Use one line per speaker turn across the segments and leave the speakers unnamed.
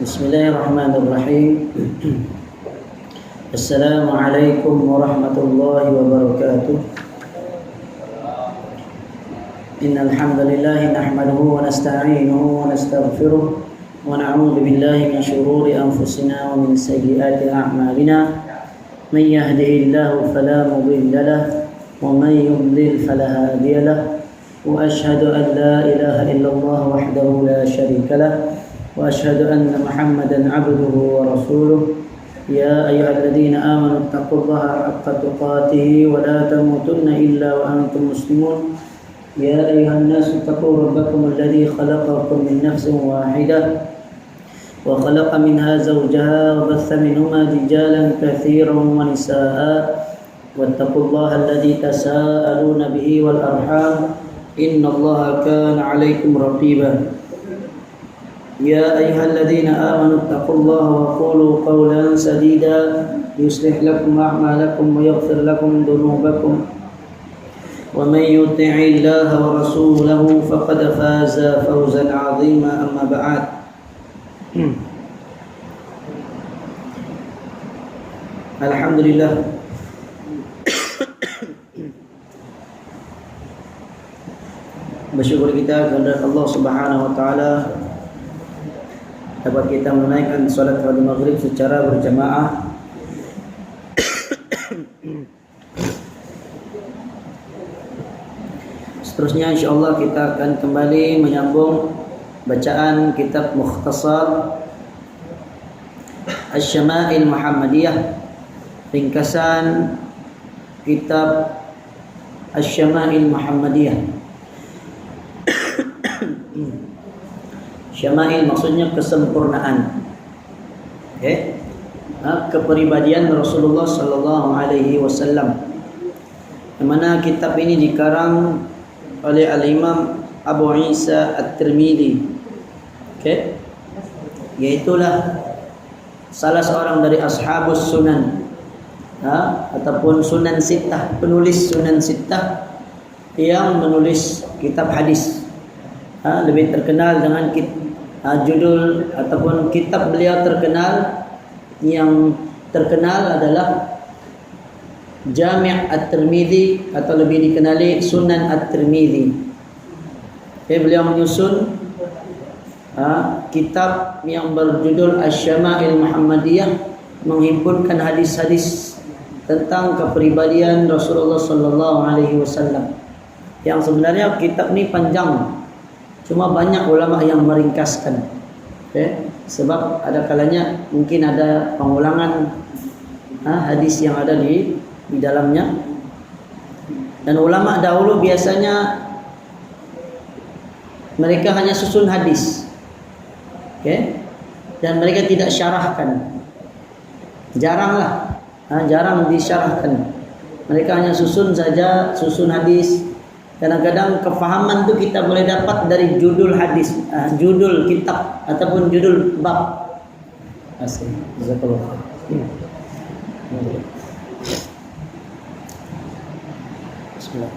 Bismillahirrahmanirrahim. Assalamualaikum warahmatullahi wabarakatuh. Innal hamdalillah nahmaduhu wa nasta'inuhu wa nastaghfiruh wa na'udzu billahi min shururi anfusina wa min sayyiati a'malina. May yahdihillahu fala mudilla lahu wa may yudlil fala hadiya lahu. Wa asyhadu an la ilaha illallah wahdahu la syarika lahu wa asyhadu anna Muhammadan 'abduhu wa rasuluh. Ya ayyuhalladzina amanu taqullaha haqqa tuqatih wa la tamutunna illa wa antum muslimun. Ya ayyuhan nasu taqu rabbakum alladzi khalaqakum min nafsin wahidah wa khalaqa minha zawjaha wa batha minhuma rijalan katsiran wa nisaa'a wattaqullaha alladzi tasaaluna bihi wal arham innallaha kana 'alaikum raqiba. يا أيها الذين آمنوا اتقوا الله وقولوا قولا سديدا يصلح لكم أعمالكم ويغفر لكم ذنوبكم ومن يطع الله ورسوله فقد فاز فوزا عظيما. أما بعد Alhamdulillah, bersyukur kita kepada Allah Subhanahu wa taala dapat kita menunaikan salat fardu maghrib secara berjamaah. Seterusnya insyaallah kita akan kembali menyambung bacaan kitab Mukhtasar Asy-Syama'il Muhammadiyah, ringkasan kitab Asy-Syama'il Muhammadiyah. Syama'il maksudnya kesempurnaan, kepribadian Rasulullah sallallahu alaihi wasallam. Di mana kitab ini dikarang oleh Al-Imam Abu Isa At-Tirmidzi, yaitulah salah seorang dari ashabus sunan, ataupun sunan sittah, penulis sunan sittah yang menulis kitab hadis. Lebih terkenal dengan judul ataupun kitab beliau terkenal, yang terkenal adalah Jami' At-Tirmidzi atau lebih dikenali Sunan At-Tirmidzi. Beliau menyusun kitab yang berjudul Asy-Syama'il Muhammadiyah, menghimpunkan hadis-hadis tentang kepribadian Rasulullah sallallahu alaihi wasallam. Yang sebenarnya kitab ini panjang, cuma banyak ulama yang meringkaskan. Sebab ada kalanya mungkin ada pengulangan hadis yang ada di dalamnya. Dan ulama dahulu biasanya mereka hanya susun hadis, dan mereka tidak syarahkan. Jarang disyarahkan. Mereka hanya susun saja, susun hadis. Kadang-kadang kefahaman itu kita boleh dapat dari judul hadis, judul kitab ataupun judul bab. Jazakallah. Bismillah.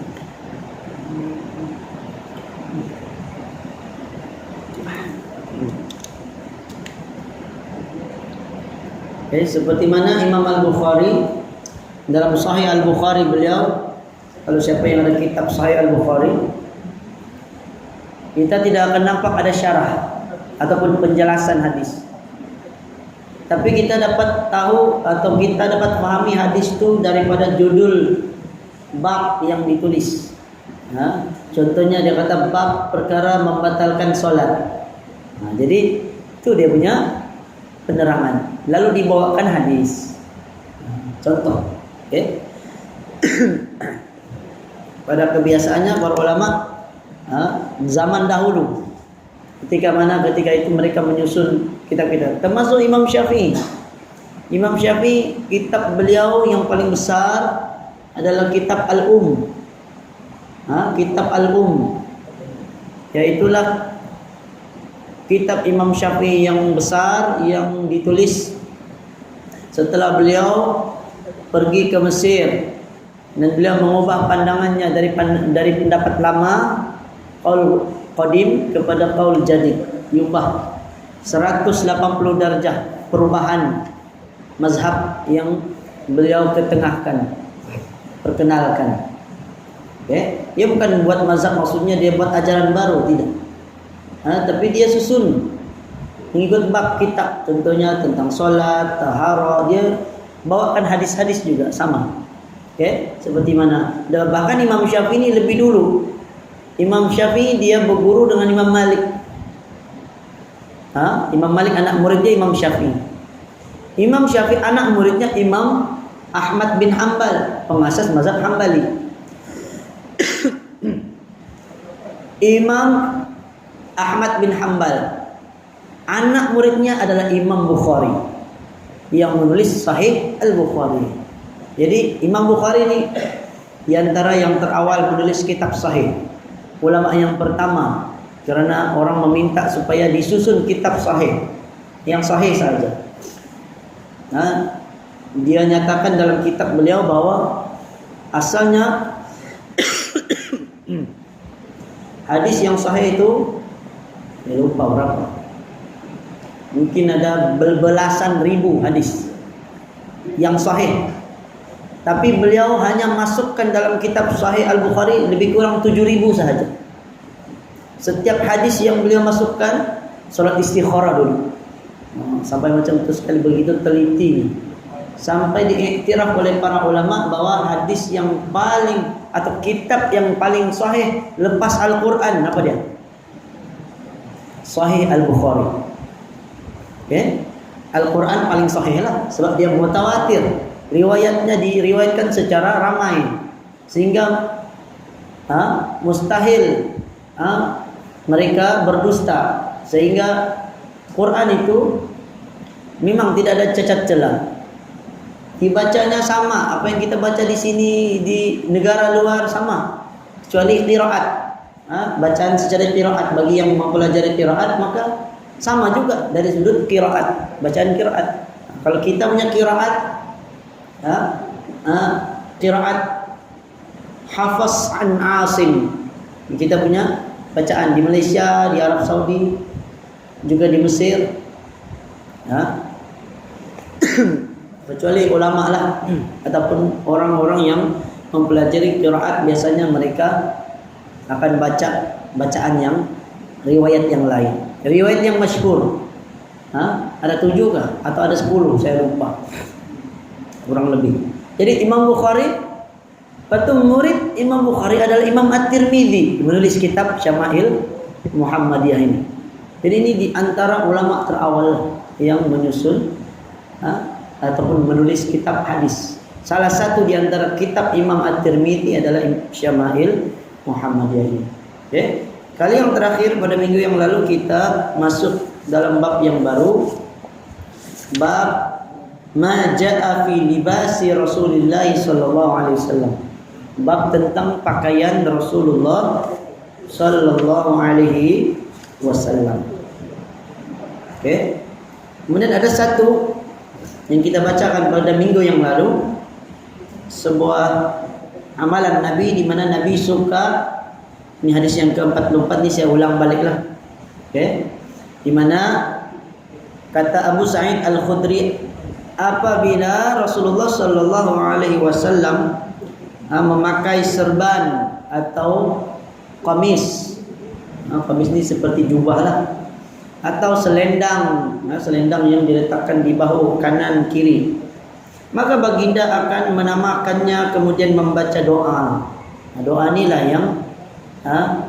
Seperti mana Imam Al-Bukhari dalam Sahih Al-Bukhari beliau, kalau siapa yang ada kitab Sahih Al-Bukhari, kita tidak akan nampak ada syarah ataupun penjelasan hadis. Tapi kita dapat tahu atau kita dapat pahami hadis itu daripada judul bab yang ditulis. Contohnya dia kata bab perkara membatalkan solat. Jadi itu dia punya penerangan. Lalu dibawakan hadis. Contoh, pada kebiasaannya para ulama zaman dahulu, ketika itu mereka menyusun kitab-kitab, termasuk Imam Syafi'i. Imam Syafi'i, kitab beliau yang paling besar adalah kitab Al-Um. Kitab Al-Um, yaitulah kitab Imam Syafi'i yang besar yang ditulis setelah beliau pergi ke Mesir, dan beliau mengubah pandangannya dari pendapat lama, qaul qadim kepada qaul jadid, diubah 180 darjah perubahan mazhab yang beliau ketengahkan, perkenalkan. Dia bukan buat mazhab maksudnya dia buat ajaran baru, tidak. Tapi dia susun mengikut bab kitab, contohnya tentang solat, taharah, dia bawakan hadis-hadis juga sama. Seperti mana? Bahkan Imam Syafi'i ini lebih dulu. Imam Syafi'i dia berguru dengan Imam Malik. Imam Malik anak muridnya Imam Syafi'i. Imam Syafi'i anak muridnya Imam Ahmad bin Hanbal, pengasas mazhab Hambali. Imam Ahmad bin Hanbal, anak muridnya adalah Imam Bukhari yang menulis Sahih Al-Bukhari. Jadi Imam Bukhari ini di antara yang terawal menulis kitab Sahih, ulama yang pertama, karena orang meminta supaya disusun kitab Sahih yang sahih saja. Dia nyatakan dalam kitab beliau bahwa asalnya hadis yang sahih itu lupa berapa, mungkin ada belasan ribu hadis yang sahih, tapi beliau hanya masukkan dalam kitab Sahih Al-Bukhari lebih kurang 7.000 sahaja. Setiap hadis yang beliau masukkan, solat istikharah dulu, sampai macam itu sekali, begitu teliti, sampai diiktiraf oleh para ulama bahwa hadis yang paling atau kitab yang paling sahih lepas Al-Quran, apa dia? Sahih Al-Bukhari. Al-Quran paling sahih lah, sebab dia mutawatir, riwayatnya diriwayatkan secara ramai, sehingga mustahil mereka berdusta, sehingga Quran itu memang tidak ada cacat celah. Dibacanya sama, apa yang kita baca di sini di negara luar sama, kecuali qiraat. Bacaan secara qiraat bagi yang mempelajari qiraat maka sama juga dari sudut qiraat, bacaan qiraat. Kalau kita punya qiraat, qiraat Hafs an Asim, kita punya bacaan di Malaysia, di Arab Saudi, juga di Mesir. Kecuali ulama lah ataupun orang-orang yang mempelajari qiraat, biasanya mereka akan baca bacaan yang riwayat yang lain, riwayat yang masyhur. Ada 7 kah atau ada 10, saya lupa, kurang lebih. Jadi Imam Bukhari, murid Imam Bukhari adalah Imam At-Tirmidzi, menulis kitab Syama'il Muhammadiyah ini. Jadi ini di antara ulama terawal yang menyusun ataupun menulis kitab hadis. Salah satu di antara kitab Imam At-Tirmidzi adalah Syama'il Muhammadiyah ini. Kali yang terakhir pada minggu yang lalu kita masuk dalam bab yang baru, bab ma jaa fi libasi Rasulullah sallallahu alaihi wasallam. Bab tentang pakaian Rasulullah sallallahu alaihi wasallam. Kemudian ada satu yang kita bacakan pada minggu yang lalu, sebuah amalan Nabi di mana Nabi suka, ini hadis yang ke-44 ni saya ulang baliklah. Di mana kata Abu Sa'id Al-Khudri, apabila Rasulullah sallallahu alaihi wasallam memakai serban atau qamis, qamis ni seperti jubah lah, atau selendang, selendang yang diletakkan di bahu kanan kiri, maka baginda akan menamakannya kemudian membaca doa. Doa inilah yang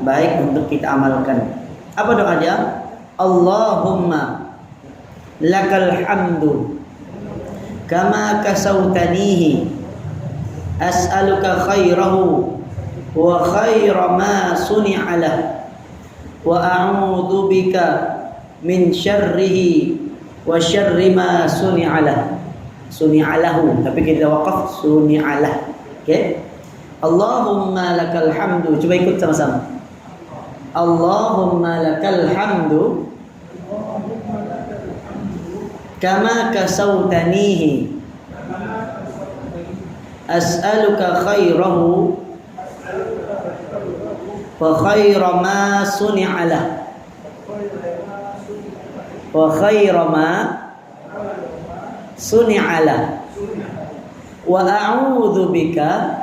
baik untuk kita amalkan. Apa doa dia? Allahumma lakal hamdu kama kasautanihi as'aluka khairahu wa khaira ma suni'a lah wa a'udzu bika min syarrihi wa syarri ma suni'alah. Suni'alahu, tapi kita waqaf suni'alah. Allahumma lakal hamdu. Coba ikut sama-sama. Allahumma lakal hamdu kama kasautanihi as'aluka khairahu wa khaira ma suni'ala wa khaira ma suni'ala wa a'udzu bika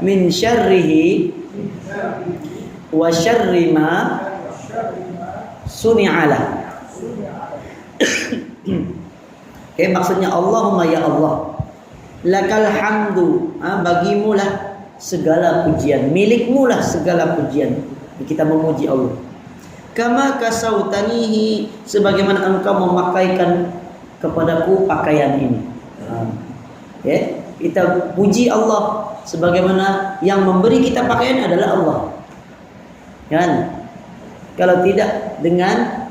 min syarrihi wa syarri ma suni'ala. Oke, maksudnya Allahumma ya Allah, lakal hamdu, bagimulah segala pujian, milikmulah segala pujian. Kita memuji Allah. Kama kasautanihi, sebagaimana engkau memakaikan kepadaku pakaian ini. Ya, kita puji Allah sebagaimana yang memberi kita pakaian adalah Allah. Kan? Kalau tidak dengan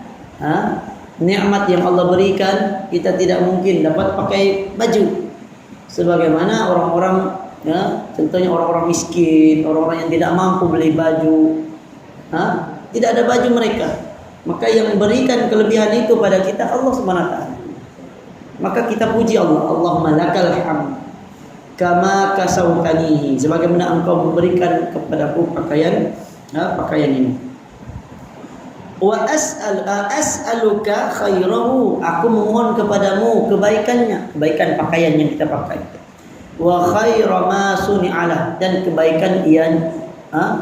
nikmat yang Allah berikan, kita tidak mungkin dapat pakai baju. Sebagaimana orang-orang, ya, contohnya orang-orang miskin, orang-orang yang tidak mampu beli baju, tidak ada baju mereka. Maka yang memberikan kelebihan itu pada kita Allah Subhanahu wa taala. Maka kita puji Allah. Allahumma lakal hamd kama kasautanihi, sebagaimana engkau memberikan kepadaku pakaian ini. Wa as'aluka khairahu, aku memohon kepadamu kebaikannya, kebaikan pakaian yang kita pakai. Wa khaira ma suni'ala, dan kebaikan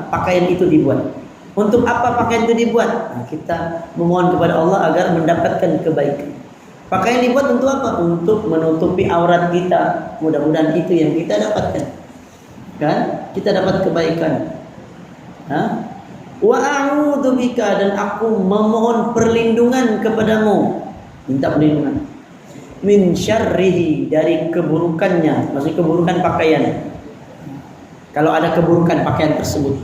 pakaian itu dibuat. Untuk apa pakaian itu dibuat? Kita memohon kepada Allah agar mendapatkan kebaikan. Pakaian dibuat untuk apa? Untuk menutupi aurat kita. Mudah-mudahan itu yang kita dapatkan. Kan? Kita dapat kebaikan. Wa a'udzu bika, dan aku memohon perlindungan kepadamu, minta perlindungan, min syarrihi, dari keburukannya, maksud keburukan pakaian. Kalau ada keburukan pakaian tersebut.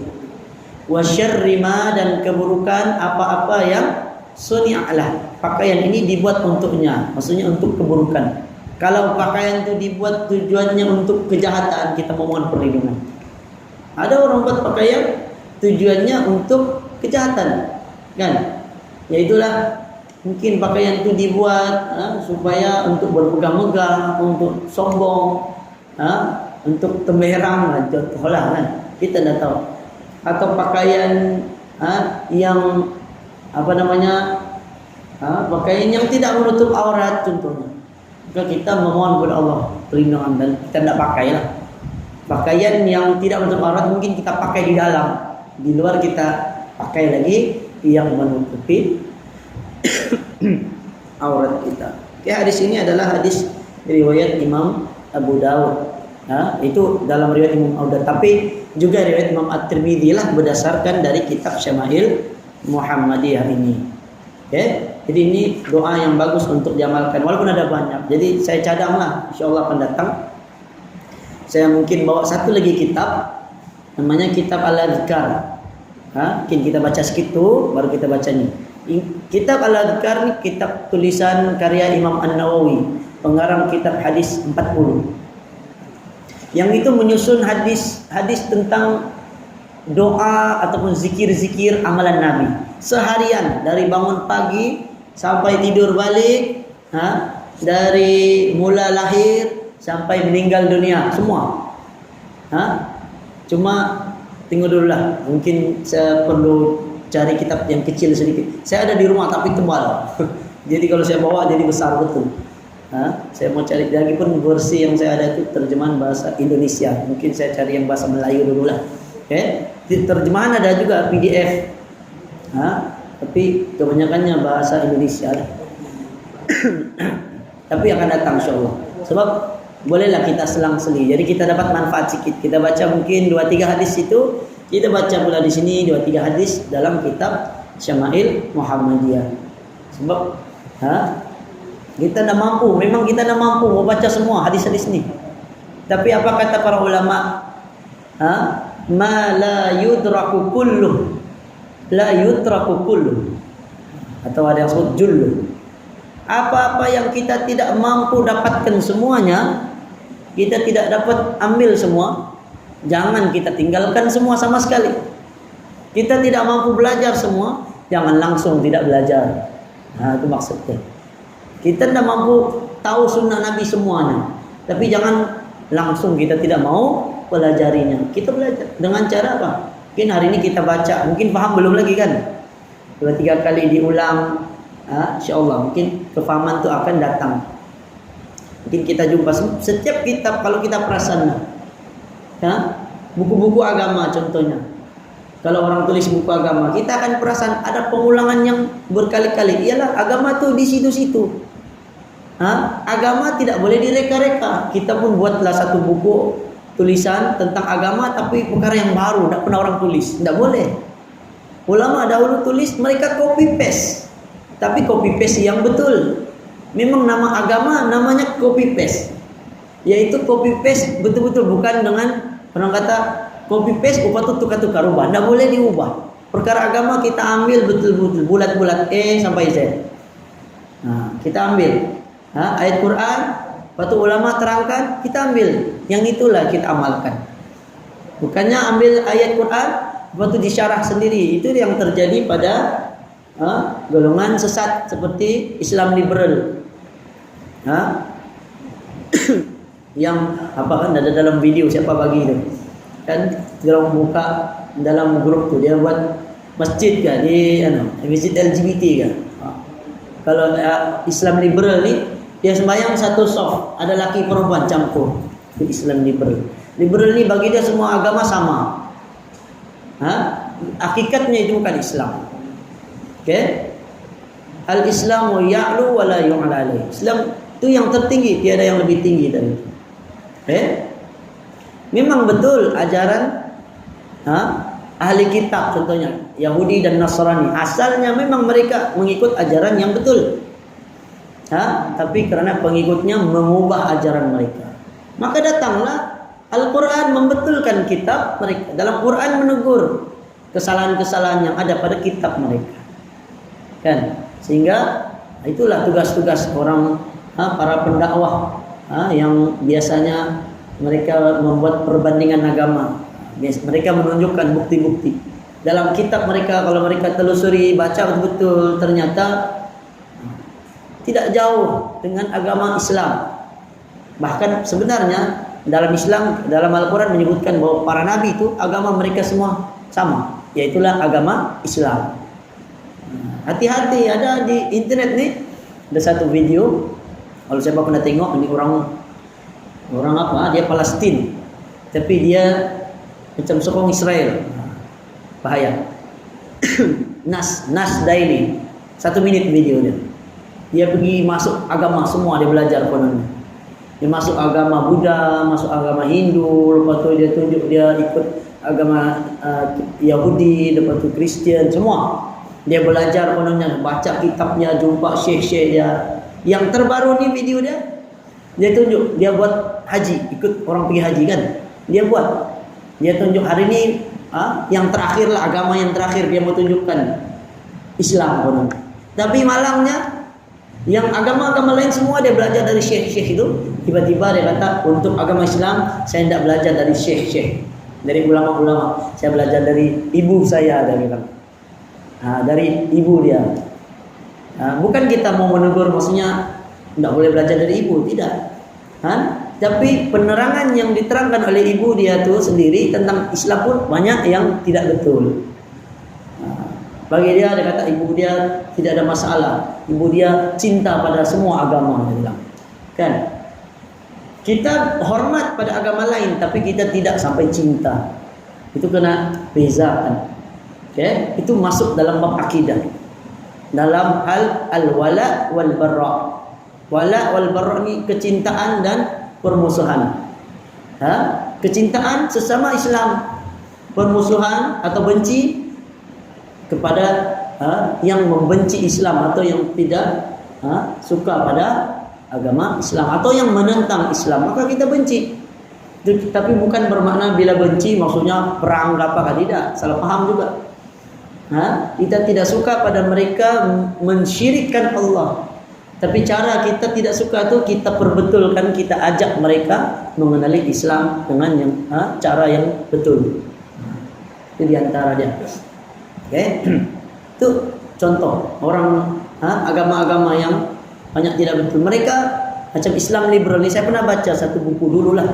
Wa syarri ma, dan keburukan apa-apa yang suni'alah, pakaian ini dibuat untuknya, maksudnya untuk keburukan. Kalau pakaian itu dibuat tujuannya untuk kejahatan, kita memohon perlindungan. Ada orang buat pakaian tujuannya untuk kejahatan, kan? Yaitulah mungkin pakaian itu dibuat supaya untuk bermegah-megah, untuk sombong, untuk temberang, contohlah kan? Kita tidak tahu. Atau pakaian yang pakaian yang tidak menutup aurat contohnya. Maka kita memohon kepada Allah perlindungan dan kita tidak pakailah. Pakaian yang tidak menutup aurat mungkin kita pakai di dalam. Di luar kita pakai lagi yang menutupi aurat kita. Oke, hadis ini adalah hadis riwayat Imam Abu Dawud. Itu dalam riwayat Imam Abu Dawud, tapi juga riwayat Imam At-Tirmidzi lah berdasarkan dari kitab Syama'il Muhammadiyah ini. Oke, jadi ini doa yang bagus untuk diamalkan walaupun ada banyak. Jadi saya cadanglah, insyaallah akan datang. Saya mungkin bawa satu lagi kitab, namanya kitab Al-Adhkar. Mungkin kita baca segitu baru kita baca ini. Kitab Al-Adhkar ini kitab tulisan karya Imam An-Nawawi, pengarang kitab hadis 40. Yang itu menyusun hadis tentang doa ataupun zikir-zikir amalan Nabi. Seharian dari bangun pagi sampai tidur balik, dari mula lahir sampai meninggal dunia semua. Cuma tunggu dulu lah, mungkin saya perlu cari kitab yang kecil sedikit. Saya ada di rumah tapi tebal. Jadi kalau saya bawa jadi besar betul. Saya mau cari lagi pun versi yang saya ada itu terjemahan bahasa Indonesia. Mungkin saya cari yang bahasa Melayu dulu lah. Terjemahan ada juga PDF. Tapi kebanyakannya bahasa Indonesia lah. Tapi akan datang insyaallah. Sebab bolehlah kita selang-seli. Jadi kita dapat manfaat sedikit. Kita baca mungkin 2-3 hadis itu, kita baca pula di sini 2-3 hadis dalam kitab Syama'il Muhammadiyah. Sebab kita tidak mampu, memang kita tidak mampu membaca semua hadis-hadis ini. Tapi apa kata para ulama? Ma la yudraku kulluh. La yudraku kulluh. Atau ada yang sebut julluh. Apa-apa yang kita tidak mampu dapatkan semuanya, kita tidak dapat ambil semua, jangan kita tinggalkan semua sama sekali. Kita tidak mampu belajar semua, jangan langsung tidak belajar. Itu maksudnya. Kita tidak mampu tahu sunnah Nabi semuanya, tapi jangan langsung kita tidak mau pelajarinya. Kita belajar dengan cara apa? Mungkin hari ini kita baca, mungkin paham belum lagi kan? 2-3 kali diulang, insya-Allah mungkin kefahaman itu akan datang. Mungkin kita jumpa setiap kitab, kalau kita perasan, buku-buku agama contohnya. Kalau orang tulis buku agama, kita akan perasan ada pengulangan yang berkali-kali. Iyalah agama tuh di situ-situ. Agama tidak boleh direka-reka. Kita pun buatlah satu buku tulisan tentang agama, tapi perkara yang baru, tidak pernah orang tulis, tidak boleh. Ulama dahulu tulis, mereka copy paste, tapi copy paste yang betul. Memang nama agama namanya copy paste, yaitu copy paste betul-betul, bukan dengan orang kata copy paste upah tukar-tukar ubah, tidak boleh diubah. Perkara agama kita ambil betul-betul bulat-bulat sampai Z. Kita ambil ayat Quran, waktu ulama terangkan, kita ambil yang itulah kita amalkan. Bukannya ambil ayat Quran waktu disyarah sendiri. Itu yang terjadi pada golongan sesat seperti Islam liberal. Yang apa kan ada dalam video siapa bagi itu kan, kalau buka dalam grup tu dia buat masjid kan di masjid LGBT kan. Kalau Islam liberal ni dia sembahyang satu soft, ada laki perempuan campur. Itu Islam liberal. Liberal ni bagi dia semua agama sama. Hakikatnya itu bukan Islam. Okey? Al-Islamu ya'lu wa la yu'la alaih. Islam itu yang tertinggi, tiada yang lebih tinggi dari itu. Memang betul ajaran ahli kitab contohnya Yahudi dan Nasrani, asalnya memang mereka mengikut ajaran yang betul. Tapi kerana pengikutnya mengubah ajaran mereka, maka datanglah Al-Quran membetulkan kitab mereka. Dalam Quran menegur kesalahan-kesalahan yang ada pada kitab mereka, kan? Sehingga itulah tugas-tugas orang para pendakwah yang biasanya mereka membuat perbandingan agama. Mereka menunjukkan bukti-bukti dalam kitab mereka. Kalau mereka telusuri, baca betul-betul, ternyata tidak jauh dengan agama Islam. Bahkan sebenarnya dalam Islam, dalam Al-Quran menyebutkan bahwa para nabi itu agama mereka semua sama, yaitulah agama Islam. Hati-hati, ada di internet nih ada satu video, kalau siapa pernah tengok, ini orang apa, dia Palestin tapi dia macam sokong Israel. Bahaya. Nas Daily, 1 menit video dia pergi masuk agama semua, dia belajar kononnya. Dia masuk agama Buddha, masuk agama Hindu, lepas tu dia tunjuk dia ikut agama Yahudi, lepas tu Kristian, semua. Dia belajar kononnya, baca kitabnya, jumpa syekh-syekh dia. Yang terbaru ni video dia tunjuk, dia buat haji, ikut orang pergi haji kan. Dia tunjuk hari ni yang terakhir lah, agama yang terakhir dia mau tunjukkan Islam konon. Tapi malangnya yang agama-agama lain semua dia belajar dari syekh-syekh itu. Tiba-tiba dia kata, untuk agama Islam saya tidak belajar dari syekh-syekh, dari ulama-ulama, saya belajar dari ibu saya, dia bilang. Dari ibu dia. Bukan kita mau menegur, maksudnya tidak boleh belajar dari ibu, tidak. Tapi penerangan yang diterangkan oleh ibu dia tu sendiri tentang Islam pun banyak yang tidak betul. Bagi dia kata ibu dia tidak ada masalah, ibu dia cinta pada semua agama, dia bilang. Kan? Kita hormat pada agama lain, tapi kita tidak sampai cinta. Itu kena bezakan. Okay? Itu masuk dalam bab akidah. Dalam hal al-wala wal barra. Wala wal barra ni kecintaan dan permusuhan. Kecintaan sesama Islam, permusuhan atau benci kepada yang membenci Islam atau yang tidak suka pada agama Islam atau yang menentang Islam, maka kita benci. Tapi bukan bermakna bila benci maksudnya perang apa, tidak, salah paham juga. Kita tidak suka pada mereka mensyirikkan Allah, tapi cara kita tidak suka itu kita perbetulkan, kita ajak mereka mengenali Islam dengan yang cara yang betul. Itu diantara dia. Okay? Itu contoh orang agama-agama yang banyak tidak betul. Mereka macam Islam liberal ni, saya pernah baca satu buku dululah,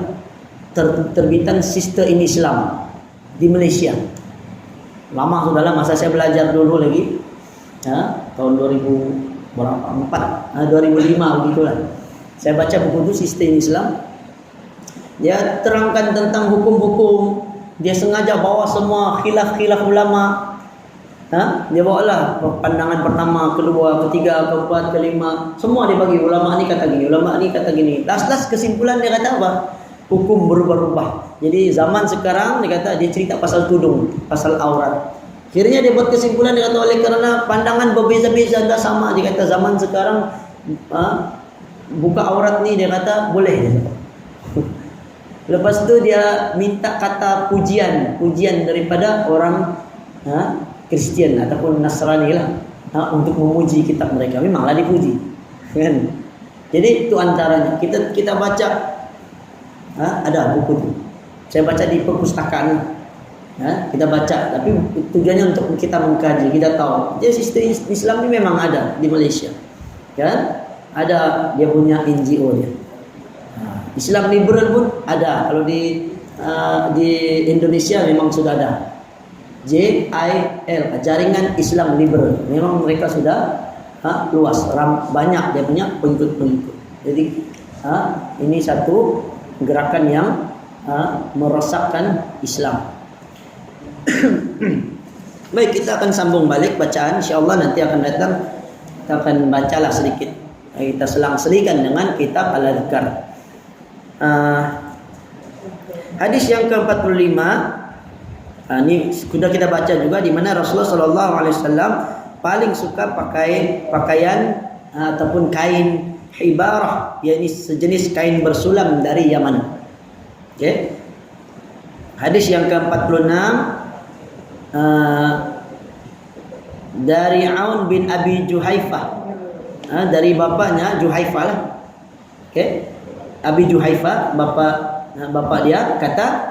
terbitan Sister in Islam di Malaysia. Lama sudahlah, masa saya belajar dulu lagi. Ya, tahun 2000 berapa? 2005 begitulah. Saya baca buku itu Sistem Islam. Dia terangkan tentang hukum-hukum. Dia sengaja bawa semua khilaf-khilaf ulama. Dia bawalah pandangan pertama, kedua, ketiga, keempat, kelima. Semua dia bagi. Ulama ni kata gini, ulama ni kata gini. Last kesimpulan dia kata apa? Hukum berubah-ubah. Jadi zaman sekarang dia kata, dia cerita pasal tudung, pasal aurat. Akhirnya dia buat kesimpulan, dia kata oleh kerana pandangan berbeza-beza, tak sama. Dia kata zaman sekarang buka aurat ni dia kata boleh. Dia kata. Lepas tu dia minta kata pujian daripada orang Kristian ataupun Nasrani lah, untuk memuji kitab mereka. Memanglah dipuji, kan? Jadi itu antaranya. Kita baca, ada buku itu. Saya baca di perpustakaan. Kita baca, tapi tujuannya untuk kita mengkaji, kita tahu. Jadi sistem Islam ini memang ada di Malaysia, kan? Ada dia punya NGO dia. Islam liberal pun ada. Kalau di Indonesia memang sudah ada. JIL, Jaringan Islam Liberal. Memang mereka sudah luas, banyak dia punya pengikut-pengikut. Jadi ini satu gerakan yang merosakkan Islam. Baik, kita akan sambung balik bacaan. InsyaAllah nanti akan datang, kita akan bacalah sedikit. Kita selang-selikan dengan kitab Al-Adhkar. Hadis yang ke-45. Ini sudah kita baca juga, di mana Rasulullah SAW paling suka pakaian ataupun kain hibarah, yakni sejenis kain bersulam dari Yaman. Okay. Hadis yang ke-46 dari Aun bin Abi Juhaifah, dari bapaknya Juhaifah lah. Okay. Abi Juhaifah, bapa dia kata,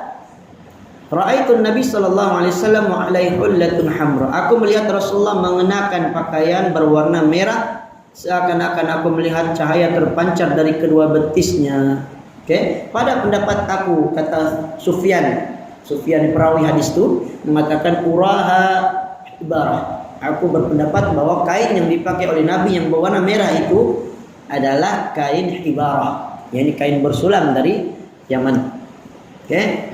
Ra'aitun Nabi sallallahu alaihi wasallam wa alaihi hullatun hamra. Aku melihat Rasulullah mengenakan pakaian berwarna merah, seakan-akan aku melihat cahaya terpancar dari kedua betisnya. Okey, pada pendapat aku, kata Sufyan perawi hadis itu mengatakan uraha ibarah. Aku berpendapat bahwa kain yang dipakai oleh Nabi yang berwarna merah itu adalah kain ibarah, yakni kain bersulam dari Yaman. Okey.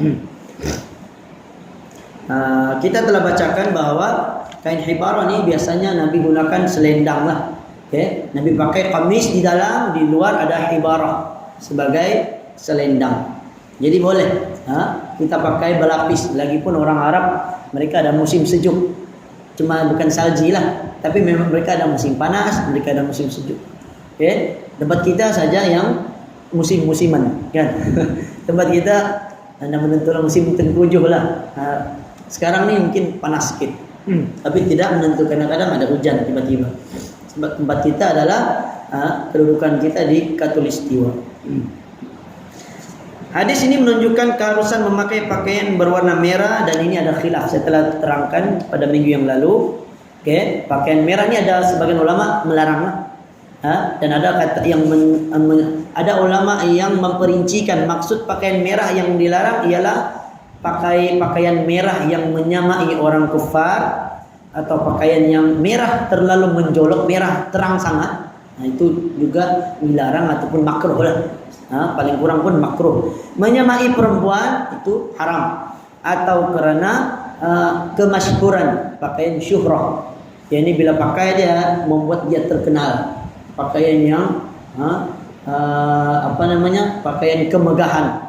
Kita telah bacakan bahwa kain hibarah ni biasanya Nabi gunakan selendang lah. Okay? Nabi pakai kamis di dalam, di luar ada hibarah sebagai selendang. Jadi boleh kita pakai berlapis. Lagipun orang Arab, mereka ada musim sejuk, cuma bukan salji lah, tapi memang mereka ada musim panas, mereka ada musim sejuk. Okay? Tempat kita saja yang musim-musiman, kan? Tempat kita anda menentukan musim tengkujuh lah. Sekarang ni mungkin panas sikit, tapi tidak menentukan. Kadang-kadang ada hujan tiba-tiba. Sebab tempat kita adalah kedudukan kita di Khatulistiwa. Hadis ini menunjukkan keharusan memakai pakaian berwarna merah, dan ini ada khilaf. Saya telah terangkan pada minggu yang lalu. Okay, pakaian merah ini ada sebagian ulama melarang, dan ada kata yang ada ulama yang memperincikan maksud pakaian merah yang dilarang ialah pakai pakaian merah yang menyamai orang kufar, atau pakaian yang merah terlalu menjolok, merah terang sangat. Itu juga dilarang ataupun makruh lah. Paling kurang pun makruh. Menyamai perempuan itu haram, atau kerana kemasyhuran, pakaian syuhrah. Yang ini bila pakai dia membuat dia terkenal. Pakaian yang pakaian kemegahan.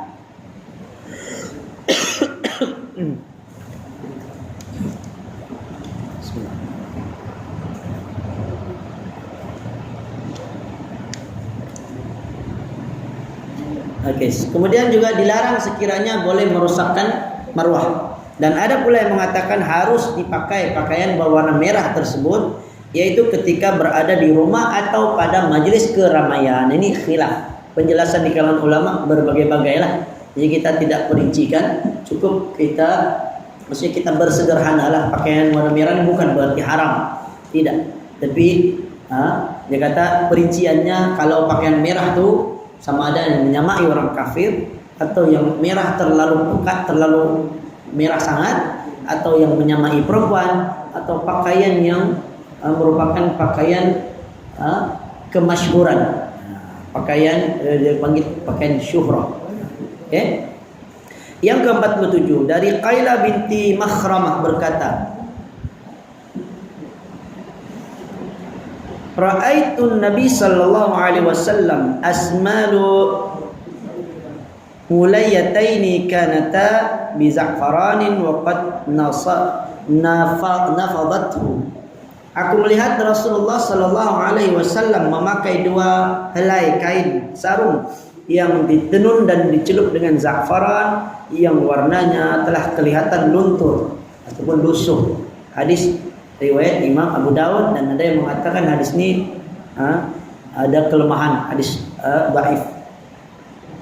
Okay. Kemudian juga dilarang sekiranya boleh merosakkan marwah. Dan ada pula yang mengatakan harus dipakai pakaian berwarna merah tersebut, yaitu ketika berada di rumah atau pada majlis keramaian. Ini khilaf. Penjelasan di kalangan ulama berbagai-bagai lah. Jadi kita tidak perincikan, cukup maksudnya kita bersederhana lah. Pakaian warna merah ini bukan berarti haram, tidak. Tapi dia kata perinciannya, kalau pakaian merah tu sama ada yang menyamai orang kafir, atau yang merah terlalu pekat, terlalu merah sangat, atau yang menyamai perempuan, atau pakaian yang merupakan pakaian kemasyhuran, pakaian dipanggil pakaian syuhrah. Okay? Yang ke-47 dari Qailah binti Makhramah berkata, Ra'aitun Nabi sallallahu alaihi wasallam asmalu mulayataini kanata bi za'faranin wa qad nafadathu. Aku melihat Rasulullah sallallahu alaihi wasallam memakai dua helai kain sarung yang ditenun dan dicelup dengan za'faran yang warnanya telah kelihatan luntur ataupun lusuh. Hadis riwayat Imam Abu Dawud, dan ada yang mengatakan hadis ini ada kelemahan, hadis dhaif.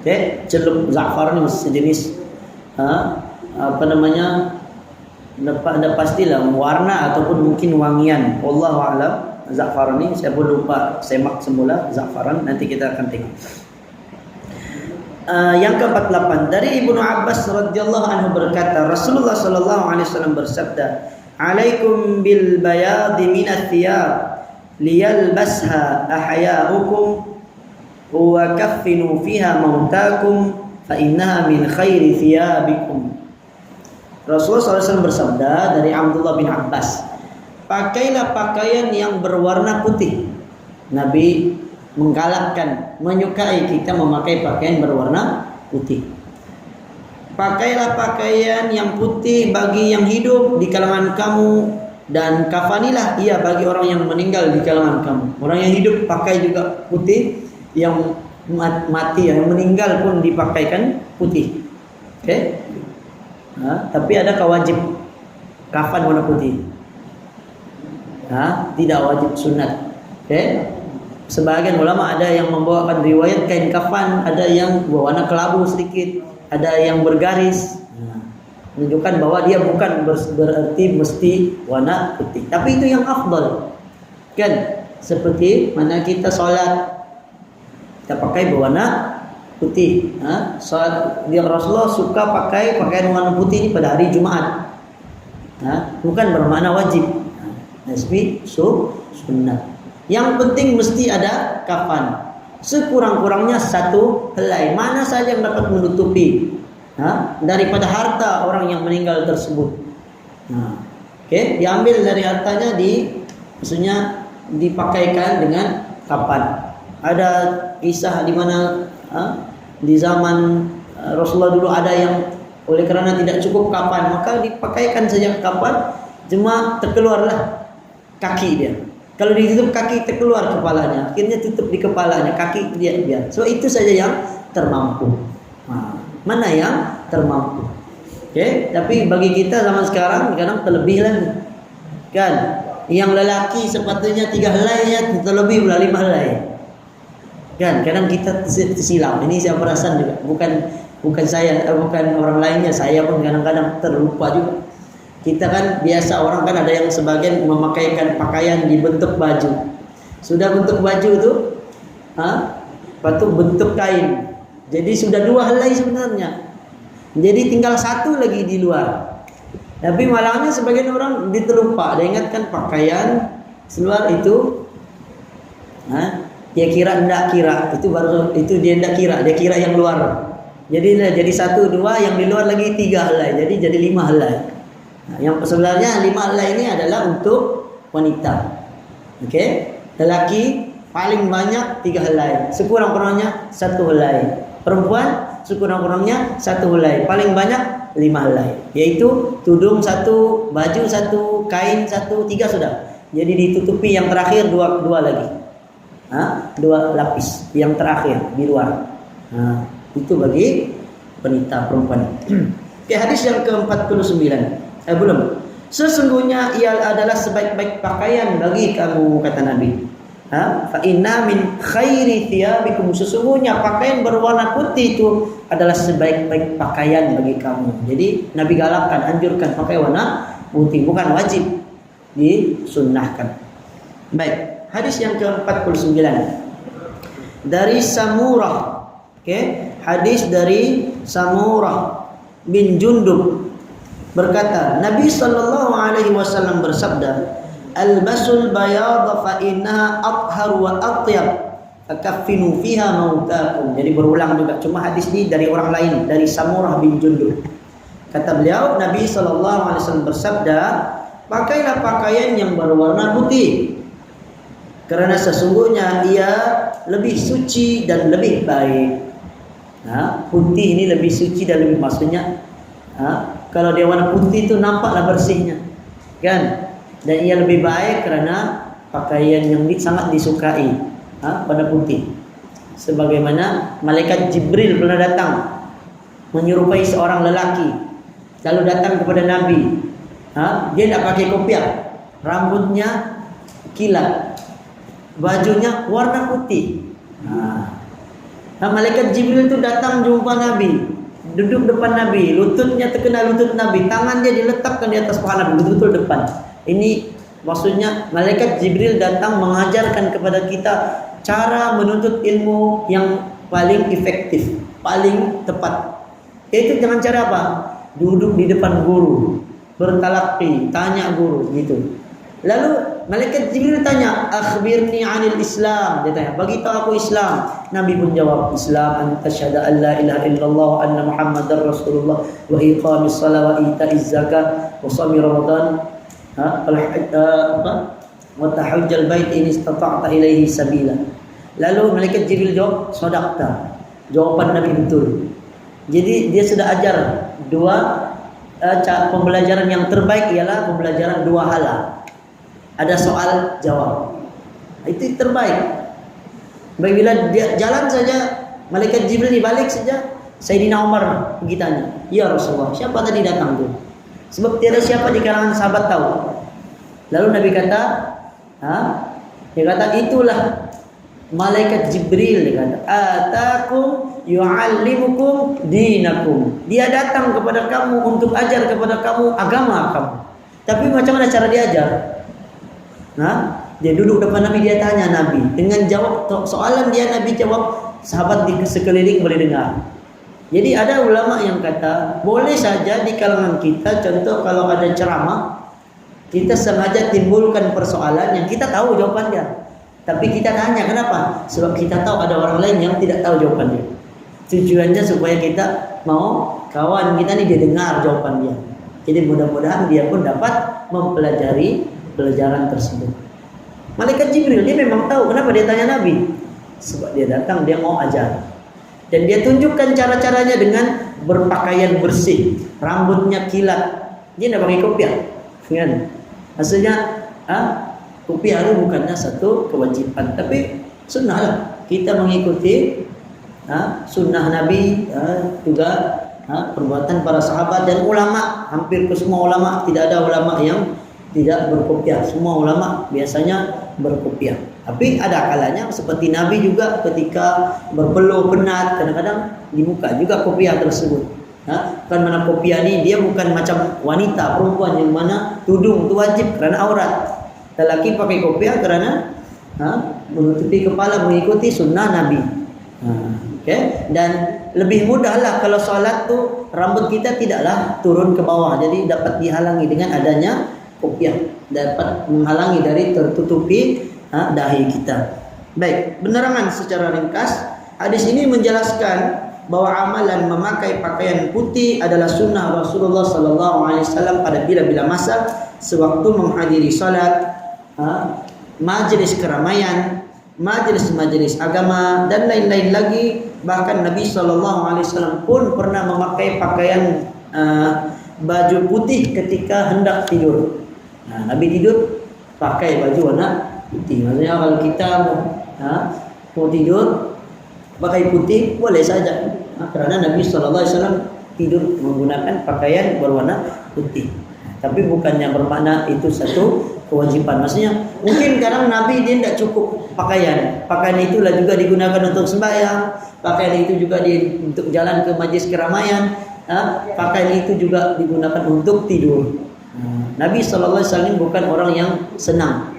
Okay, celup za'faran ini sejenis ada pastilah warna ataupun mungkin wangian. Wallahu a'lam. Za'faran ini saya pun lupa semak semula za'faran, nanti kita akan tengok. Yang ke-48 dari Ibnu Abbas radhiyallahu anhu berkata, Rasulullah sallallahu alaihi wasallam bersabda, "Alaikum bil bayadi min ath-thiyab liyalbasha ahya'ukum wa kaffinu fiha mautakum fa innaha min khairi thiyabikum." Rasulullah SAW bersabda dari Abdullah bin Abbas, pakailah pakaian yang berwarna putih. Nabi menggalakkan, menyukai kita memakai pakaian berwarna putih. Pakailah pakaian yang putih bagi yang hidup di kalangan kamu, dan kafanilah ia bagi orang yang meninggal di kalangan kamu. Orang yang hidup pakai juga putih, yang mati, yang meninggal pun dipakaikan putih. Okay? Tapi adakah wajib kafan warna putih? Tidak wajib, sunat. Okay? Sebagian ulama ada yang membawakan riwayat kain kafan, ada yang berwarna kelabu sedikit, ada yang bergaris, menunjukkan bahwa dia bukan berarti mesti warna putih. Tapi itu yang afdal, kan? Seperti mana kita sholat, kita pakai berwarna putih. Sholat, dia Rasulullah suka pakai pakaian warna putih ini pada hari Jumat. Bukan bermakna wajib, tapi sunnah. Yang penting mesti ada kafan, sekurang-kurangnya satu helai, mana saja yang dapat menutupi daripada harta orang yang meninggal tersebut. Okay, diambil dari hartanya, maksudnya dipakaikan dengan kafan. Ada kisah di mana di zaman Rasulullah dulu ada yang oleh kerana tidak cukup kafan, maka dipakaikan saja kafan, cuma terkeluarlah kaki dia. Kalau ditutup kaki terkeluar kepalanya, akhirnya tutup di kepalanya, kaki dia biar. So itu saja yang termampu. Mana yang termampu? Okay? Tapi bagi kita zaman sekarang kadang terlebih lagi, kan? Yang lelaki sepatutnya 3 helai, ya terlebih pula 5 helai. Kan? Kadang kita tersilap. Ini saya perasan juga. Bukan saya, bukan orang lainnya. Saya pun kadang-kadang terlupa juga. Kita kan biasa, orang kan ada yang sebagian memakaikan pakaian dibentuk baju. Sudah bentuk baju itu, bentuk kain. Jadi sudah 2 helai sebenarnya. Jadi tinggal 1 lagi di luar. Tapi malangnya sebagian orang diterlupa. Dia ingatkan pakaian seluar itu, dia kira enggak kira. Itu dia enggak kira. Dia kira yang luar. Jadi 1, 2, yang di luar lagi 3 helai. Jadi 5 helai. Yang sebenarnya 5 helai ini adalah untuk wanita. Okay? Lelaki paling banyak 3 helai, sekurang-kurangnya 1 helai. Perempuan sekurang-kurangnya 1 helai, paling banyak 5 helai. Yaitu tudung 1, baju 1, kain 1, 3 sudah. Jadi ditutupi yang terakhir 2 lagi. 2 lapis yang terakhir di luar. Itu bagi wanita perempuan. Okay, hadis yang ke-49. Belum. Sesungguhnya ia adalah sebaik-baik pakaian bagi kamu, kata Nabi. Fa inna min khairi thiyabikum, sesungguhnya pakaian berwarna putih itu adalah sebaik-baik pakaian bagi kamu. Jadi Nabi galakkan, anjurkan pakai warna putih, bukan wajib, disunnahkan. Baik, hadis yang ke-49 dari Samurah. Okay? Hadis dari Samurah bin Jundub berkata, Nabi sallallahu alaihi wasallam bersabda, "Albasul bayad fa innaha athhar wa atyab, fakaffinu fiha mautakum." Jadi berulang juga, cuma hadis ini dari orang lain, dari Samurah bin Jundub. Kata beliau, Nabi sallallahu alaihi wasallam bersabda, "Pakailah pakaian yang berwarna putih, karena sesungguhnya ia lebih suci dan lebih baik." Putih ini lebih suci dan lebih, maksudnya kalau dia warna putih itu nampaklah bersihnya, kan? Dan ia lebih baik karena pakaian yang sangat disukai pada putih. Sebagaimana malaikat Jibril pernah datang menyerupai seorang lelaki, lalu datang kepada Nabi. Dia tidak pakai kopiah, rambutnya kilat, bajunya warna putih. Malaikat Jibril itu datang jumpa Nabi, duduk depan Nabi, lututnya terkena lutut Nabi, tangan dia diletakkan di atas paha Nabi, betul-betul depan. Ini maksudnya malaikat Jibril datang mengajarkan kepada kita cara menuntut ilmu yang paling efektif, paling tepat. Itu dengan cara apa? Duduk di depan guru, bertalaqi, tanya guru, gitu. Lalu malaikat Jibril tanya, "Akhbirni 'anil Islam." Dia tanya, "Bagi tahu aku Islam." Nabi pun jawab, "Islam an tasyhadu an la ilaha illallah wa anna Muhammadar Rasulullah wa iqamis shalah wa ita'iz zakah wa shaumi Ramadan wa tahajjal bait in istata'ta ilaihi sabila." Lalu malaikat Jibril jawab, "Shadaqta." Jawaban Nabi betul. Jadi dia sudah ajar dua pembelajaran yang terbaik ialah pembelajaran dua hala. Ada soal jawab, itu terbaik. Bila dia jalan saja, malaikat Jibril dibalik saja, Sayyidina Umar pergi tanya, "Ya Rasulullah, siapa tadi datang tuh?" Sebab tiada siapa di kalangan sahabat tahu. Lalu Nabi kata, dia kata, "Itulah malaikat Jibril." Dia kata, "Atakum yu'allimukum dinakum." Dia datang kepada kamu untuk ajar kepada kamu agama kamu. Tapi macam mana cara dia ajar? Dia duduk depan Nabi, dia tanya Nabi. Dengan jawab soalan dia, Nabi jawab, sahabat di sekeliling boleh dengar. Jadi ada ulama yang kata, boleh saja di kalangan kita, contoh kalau ada ceramah, kita sengaja timbulkan persoalan yang kita tahu jawabannya. Tapi kita tanya, kenapa? Sebab kita tahu ada orang lain yang tidak tahu jawabannya. Tujuannya supaya kita mau kawan kita ini dia dengar jawaban dia. Jadi mudah-mudahan dia pun dapat mempelajari pelajaran tersebut. Malaikat Jibril dia memang tahu kenapa dia tanya Nabi. Sebab dia datang, dia mau ajar. Dan dia tunjukkan cara-caranya dengan berpakaian bersih, rambutnya kilat. Dia tidak pakai kopiah, kan? Maksudnya, kopiah itu bukannya satu kewajiban, tapi sunnah lah. Kita mengikuti sunnah Nabi, juga perbuatan para sahabat dan ulama. Hampir ke semua ulama, tidak ada ulama yang tidak berkopiah. Semua ulama biasanya berkopiah. Tapi ada kalanya seperti Nabi juga ketika berpeluh penat, kadang-kadang di muka juga kopiah tersebut. Kan mana kopiah ini dia bukan macam wanita, perempuan yang mana tudung itu wajib kerana aurat. Lelaki pakai kopiah kerana menutupi kepala, mengikuti sunnah Nabi. Okay? Dan lebih mudahlah kalau solat tu rambut kita tidaklah turun ke bawah, jadi dapat dihalangi dengan adanya kopiah, dapat menghalangi dari tertutupi dahi kita. Baik, penerangan secara ringkas, hadis ini menjelaskan bahwa amalan memakai pakaian putih adalah sunnah Rasulullah SAW pada bila-bila masa, sewaktu menghadiri salat, majlis keramaian, majlis-majlis agama dan lain-lain lagi. Bahkan Nabi SAW pun pernah memakai pakaian baju putih ketika hendak tidur. Nabi tidur pakai baju warna putih. Maksudnya kalau kita mau tidur pakai putih boleh saja, karena Nabi SAW tidur menggunakan pakaian berwarna putih. Tapi bukannya bermakna itu satu kewajiban. Maksudnya mungkin kadang Nabi dia tidak cukup pakaian. Pakaian itulah juga digunakan untuk sembahyang. Pakaian itu juga untuk jalan ke majlis keramaian. Pakaian itu juga digunakan untuk tidur. Nabi SAW bukan orang yang senang.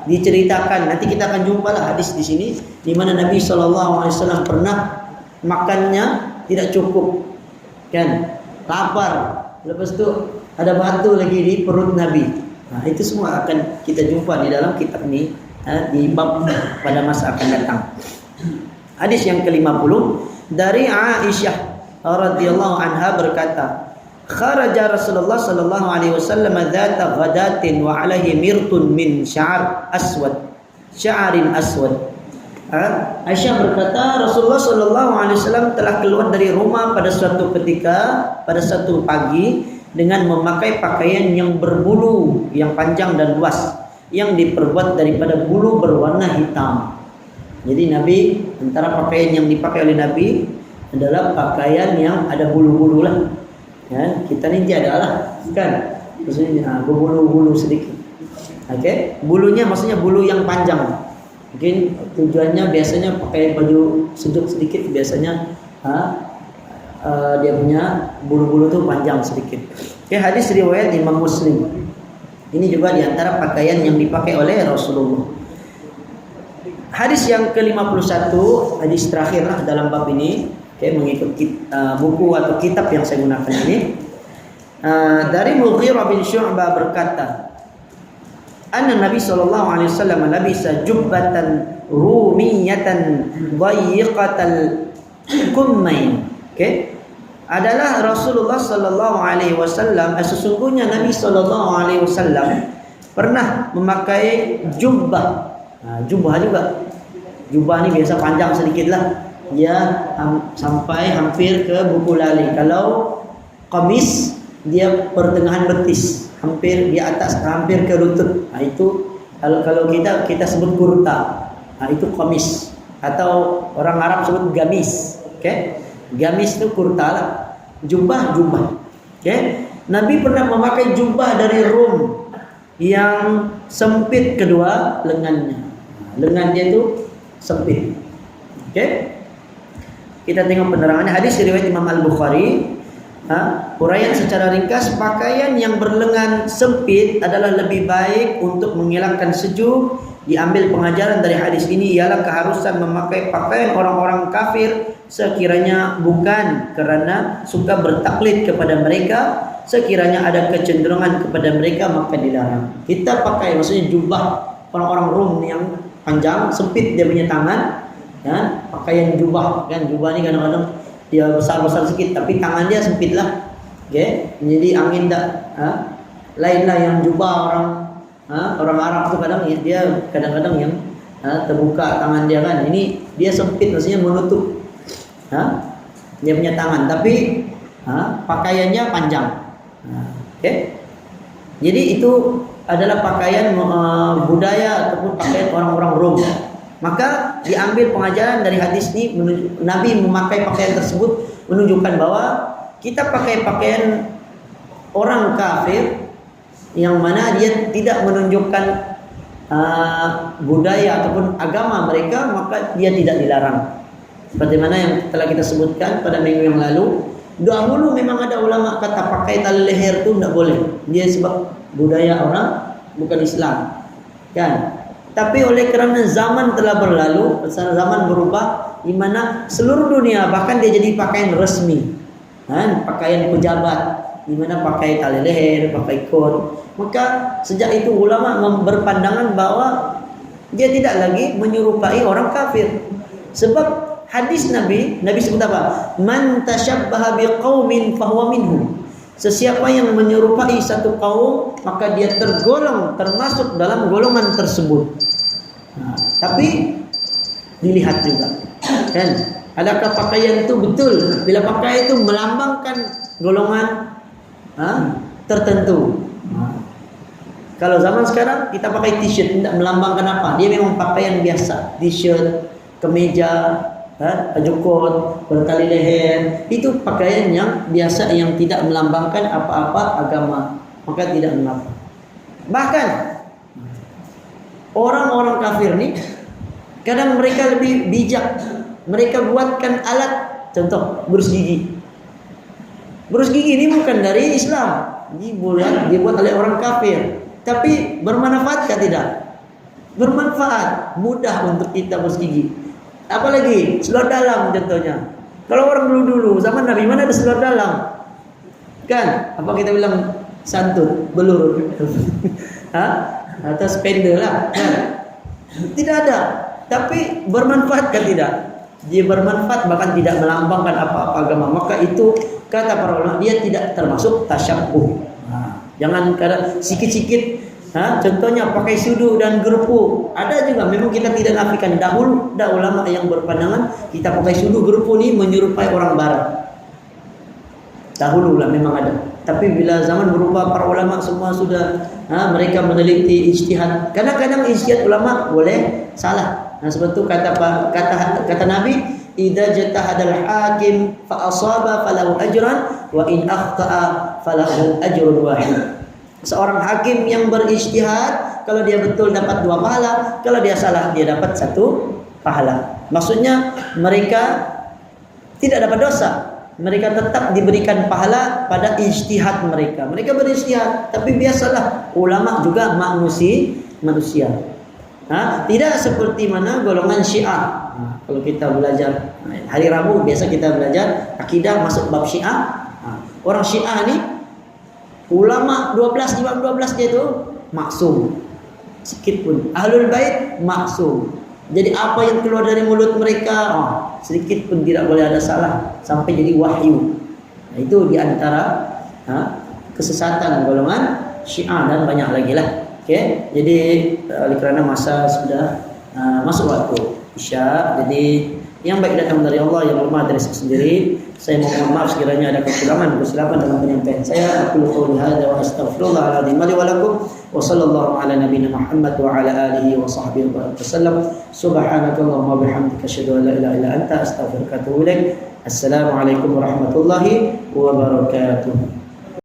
Diceritakan, nanti kita akan jumpa lah hadis di sini, di mana Nabi SAW pernah makannya tidak cukup, kan? Lapar, Lepas itu ada batu lagi di perut Nabi. Nah, itu semua akan kita jumpa di dalam kitab ini di bab pada masa akan datang. Hadis yang ke-50 dari Aisyah radhiyallahu anha berkata, kharaja Rasulullah sallallahu alaihi wasallam dzata ghadatin wa alaihi mirtun min sya'arin aswad. Aisyah berkata, Rasulullah sallallahu alaihi wasallam telah keluar dari rumah pada suatu ketika, pada suatu pagi dengan memakai pakaian yang berbulu, yang panjang dan luas, yang diperbuat daripada bulu berwarna hitam. Jadi Nabi, antara pakaian yang dipakai oleh Nabi adalah pakaian yang ada bulu-bulu lah. Ya, kita ni tiada lah, kan? Maksudnya berbulu-bulu sedikit. Okey, bulunya maksudnya bulu yang panjang. Mungkin tujuannya biasanya pakai baju sejuk sedikit, biasanya dia punya bulu-bulu tu panjang sedikit. Okey, hadis riwayat Imam Muslim. Ini juga diantara pakaian yang dipakai oleh Rasulullah. Hadis yang ke-51, hadis terakhir lah dalam bab ini. Okey, mengikut buku atau kitab yang saya gunakan ini. Dari Mughirah bin Syu'bah berkata, anna Nabi sallallahu alaihi wasallam labisa jubbatan rumiyatan dhayiqatal kummain. Okey, adalah Rasulullah sallallahu alaihi wasallam, sesungguhnya Nabi sallallahu alaihi wasallam pernah memakai jubbah. Jubbah juga. Jubbah ni biasa panjang sedikit lah. Dia sampai hampir ke buku lali. Kalau qamis dia pertengahan betis, hampir di atas, hampir ke lutut. Itu kalau kita sebut kurta. Itu qamis, atau orang Arab sebut gamis. Okey, gamis itu kurta lah. Jubah. Okey, Nabi pernah memakai jubah dari Rum yang sempit kedua lengannya. Lengan dia itu sempit. Okey, kita tengok penerangannya. Hadis riwayat Imam Al-Bukhari. Uraian secara ringkas, pakaian yang berlengan sempit adalah lebih baik untuk menghilangkan sejuk. Diambil pengajaran dari hadis ini ialah keharusan memakai pakaian orang-orang kafir sekiranya bukan kerana suka bertaklid kepada mereka. Sekiranya ada kecenderungan kepada mereka maka dilarang. Kita pakai maksudnya jubah orang-orang Rum yang panjang, sempit dia punya tangan, kan? Pakaian jubah, kan? Jubah ni kadang-kadang dia besar-besar sikit tapi tangan dia sempit lah. Okey, jadi angin tak lainlah yang jubah orang Arab tu dia kadang-kadang yang terbuka tangan dia, kan. Ini dia sempit maksudnya menutup dia punya tangan tapi pakaiannya panjang. Okey, jadi itu adalah pakaian budaya ataupun pakaian orang-orang Rom. Maka diambil pengajaran dari hadis ini, Nabi memakai pakaian tersebut menunjukkan bahwa kita pakai pakaian orang kafir yang mana dia tidak menunjukkan budaya ataupun agama mereka, maka dia tidak dilarang. Seperti mana yang telah kita sebutkan pada minggu yang lalu, dahulu memang ada ulama kata pakai tali leher itu tidak boleh. Dia sebab budaya orang, bukan Islam, kan? Tapi oleh kerana zaman telah berlalu, zaman berubah, di mana seluruh dunia bahkan dia jadi pakaian resmi, kan? Pakaian pejabat, di mana pakai tali leher, pakai kot. Maka sejak itu ulama berpandangan bahwa dia tidak lagi menyerupai orang kafir. Sebab hadis Nabi sebut apa? Man tashabbaha biqaumin fahuwa minhum. Sesiapa yang menyerupai satu kaum maka dia termasuk dalam golongan tersebut. Tapi dilihat juga, kan? Adakah pakaian itu betul? Bila pakai itu melambangkan golongan tertentu. Kalau zaman sekarang kita pakai t-shirt tidak melambangkan apa? Dia memang pakaian biasa, t-shirt, kemeja, baju kot, bertali leher. Itu pakaian yang biasa yang tidak melambangkan apa-apa agama, maka tidak mengapa. Bahkan orang-orang kafir ni kadang mereka lebih bijak. Mereka buatkan alat, contoh berus gigi. Berus gigi ini bukan dari Islam, dibuat oleh orang kafir. Tapi bermanfaatkah tidak? Bermanfaat, mudah untuk kita berus gigi. Apalagi seluar dalam contohnya. Kalau orang dulu zaman Nabi mana ada seluar dalam? Kan? Apa kita bilang santun, belur? Hah? Atau spender lah, kan? Tidak ada. Tapi bermanfaat kan tidak? Dia bermanfaat bahkan tidak melambangkan apa-apa agama. Maka itu kata para ulama dia tidak termasuk tasyabbuh. Jangan kadang sikit-sikit. Contohnya pakai sudu dan gerpu. Ada juga memang kita tidak nafikan. Dahulu ada ulama yang berpandangan kita pakai sudu gerpu ini menyerupai orang barat. Dahulu lah memang ada. Tapi bila zaman berubah para ulama semua sudah mereka meneliti ijtihad. Kadang-kadang ijtihad ulama boleh salah. Sebab itu kata Nabi, idza jatahadal hakim fa asaba falahu ajran wa in akhta'a falahu ajrun wahid. Seorang hakim yang berijtihad, kalau dia betul dapat 2 pahala, kalau dia salah dia dapat 1 pahala. Maksudnya mereka tidak dapat dosa. Mereka tetap diberikan pahala pada ijtihad mereka. Mereka berijtihad, tapi biasalah ulama juga manusia. Tidak seperti mana golongan Syiah. Kalau kita belajar hari Rabu biasa kita belajar akidah masuk bab Syiah. Orang Syiah ni ulama 12 imam 12 dia itu maksum. Sedikit pun Ahlul Bait maksum. Jadi apa yang keluar dari mulut mereka sedikit pun tidak boleh ada salah sampai jadi wahyu. Itu di antara kesesatan golongan Syiah dan banyak lagi lah. Okey, jadi oleh kerana masa sudah masuk waktu Isya, jadi yang baik datang dari Allah, yang lemah dari saya sendiri. Saya mohon maaf sekiranya ada kekurangan dalam penyampaian saya. Aku qouli hadza wa astaghfirullahaladzim li wa lakum wa sallallahu ala nabiyyina Muhammad wa ala alihi wa sahbihi wa sallam. Subhanakallahumma wa bihamdika asyhadu an la ilaha illa anta astaghfiruka wa atubu ilaik. Assalamualaikum warahmatullahi wabarakatuh.